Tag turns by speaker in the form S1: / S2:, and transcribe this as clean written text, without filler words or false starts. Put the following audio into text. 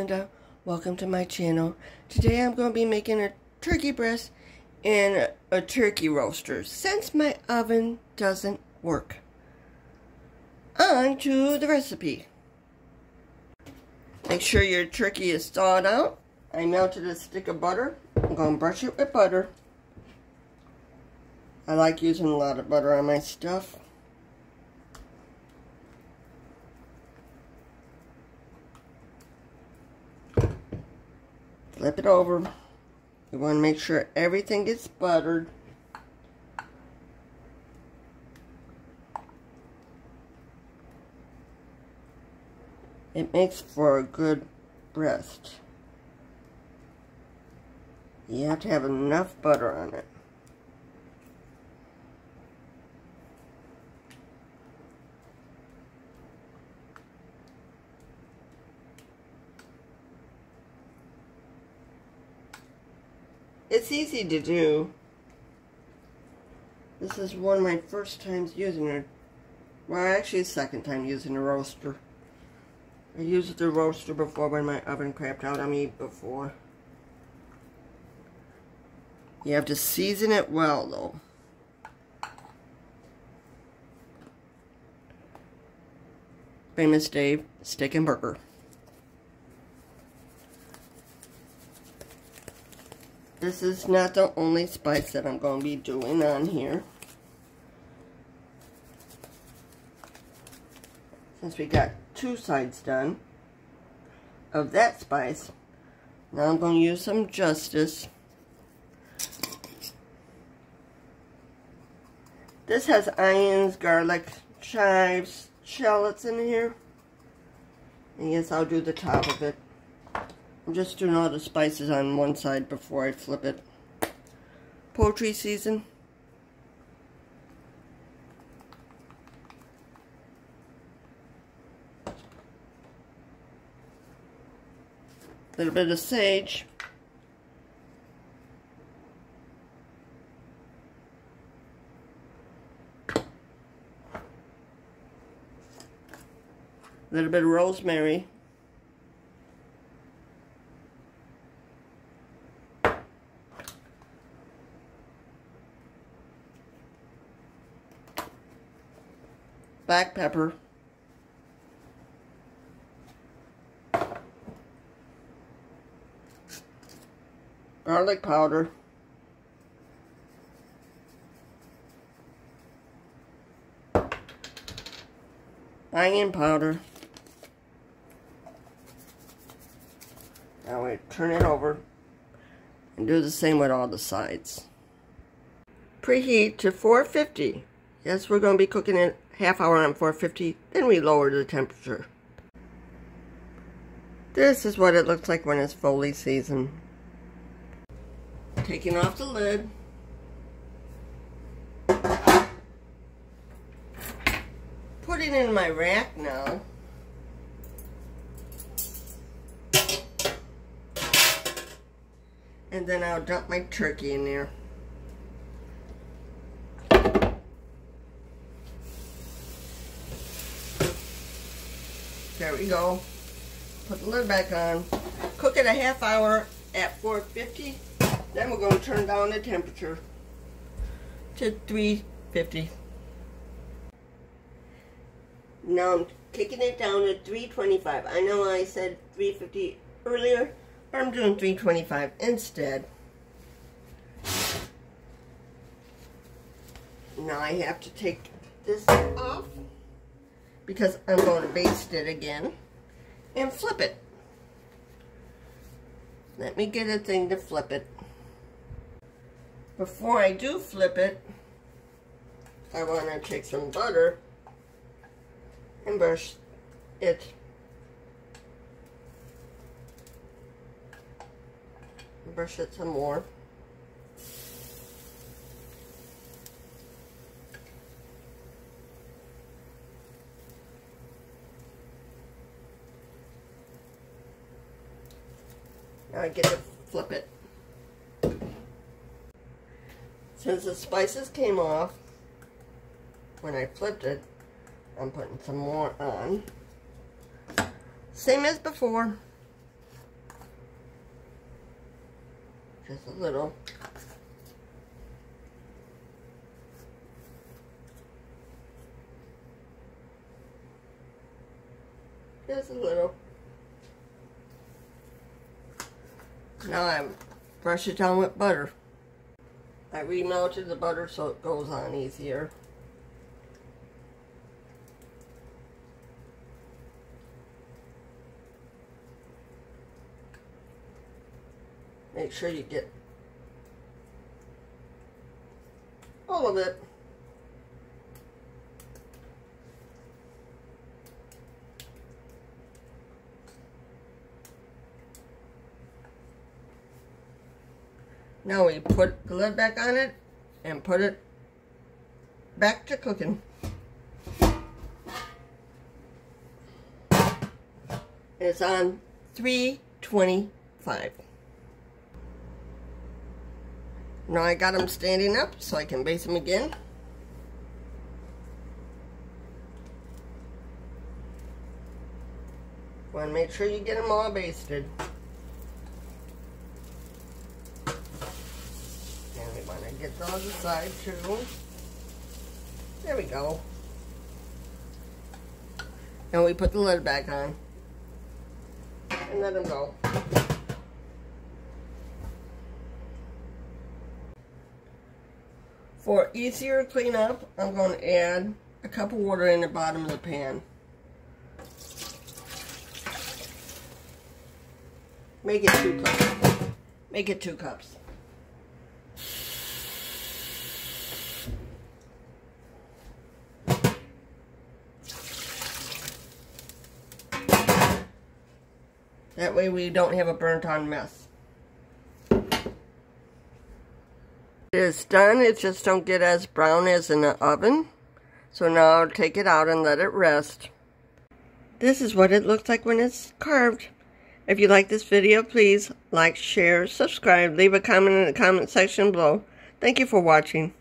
S1: Linda. Welcome to my channel. Today I'm going to be making a turkey breast in a turkey roaster since my oven doesn't work. On to the recipe. Make sure your turkey is thawed out. I melted a stick of butter. I'm going to brush it with butter. I like using a lot of butter on my stuff. Flip it over. You want to make sure everything gets buttered. It makes for a good breast. You have to have enough butter on it. It's easy to do. This is one of my first times using it. Well, actually, second time using a roaster. I used the roaster before when my oven crapped out on me before. You have to season it well, though. Famous Dave, steak and burger. This is not the only spice that I'm going to be doing on here. Since we got two sides done of that spice, now I'm going to use some Justice. This has onions, garlic, chives, shallots in here. And yes, I'll do the top of it. I'm just doing all the spices on one side before I flip it. Poultry season. A little bit of sage. A little bit of rosemary. Black pepper, garlic powder, onion powder. Now we turn it over and do the same with all the sides. Preheat to 450. Yes, we're going to be cooking it half hour on 450, then we lower the temperature. This is what it looks like when it's fully seasoned. Taking off the lid. Putting it in my rack now. And then I'll dump my turkey in there. There we go. Put the lid back on. Cook it a half hour at 450. Then we're going to turn down the temperature to 350. Now I'm kicking it down to 325. I know I said 350 earlier, but I'm doing 325 instead. Now I have to take this off, because I'm going to baste it again and flip it. Let me get a thing to flip it. Before I do flip it, I want to take some butter and brush it. Brush it some more. Now I get to flip it. Since the spices came off when I flipped it, I'm putting some more on. Same as before. Just a little. Just a little. Now I brush it down with butter. I remelted the butter so it goes on easier. Make sure you get all of it. Now we put the lid back on it and put it back to cooking. It's on 325. Now I got them standing up so I can baste them again. Want to make sure you get them all basted. And we want to get the other side too. There we go. And we put the lid back on. And let them go. For easier cleanup, I'm going to add a cup of water in the bottom of the pan. Make it 2 cups. Make it 2 cups. That way we don't have a burnt on mess. It is done, it just don't get as brown as in the oven. So now I'll take it out and let it rest. This is what it looks like when it's carved. If you like this video, please like, share, subscribe, leave a comment in the comment section below. Thank you for watching.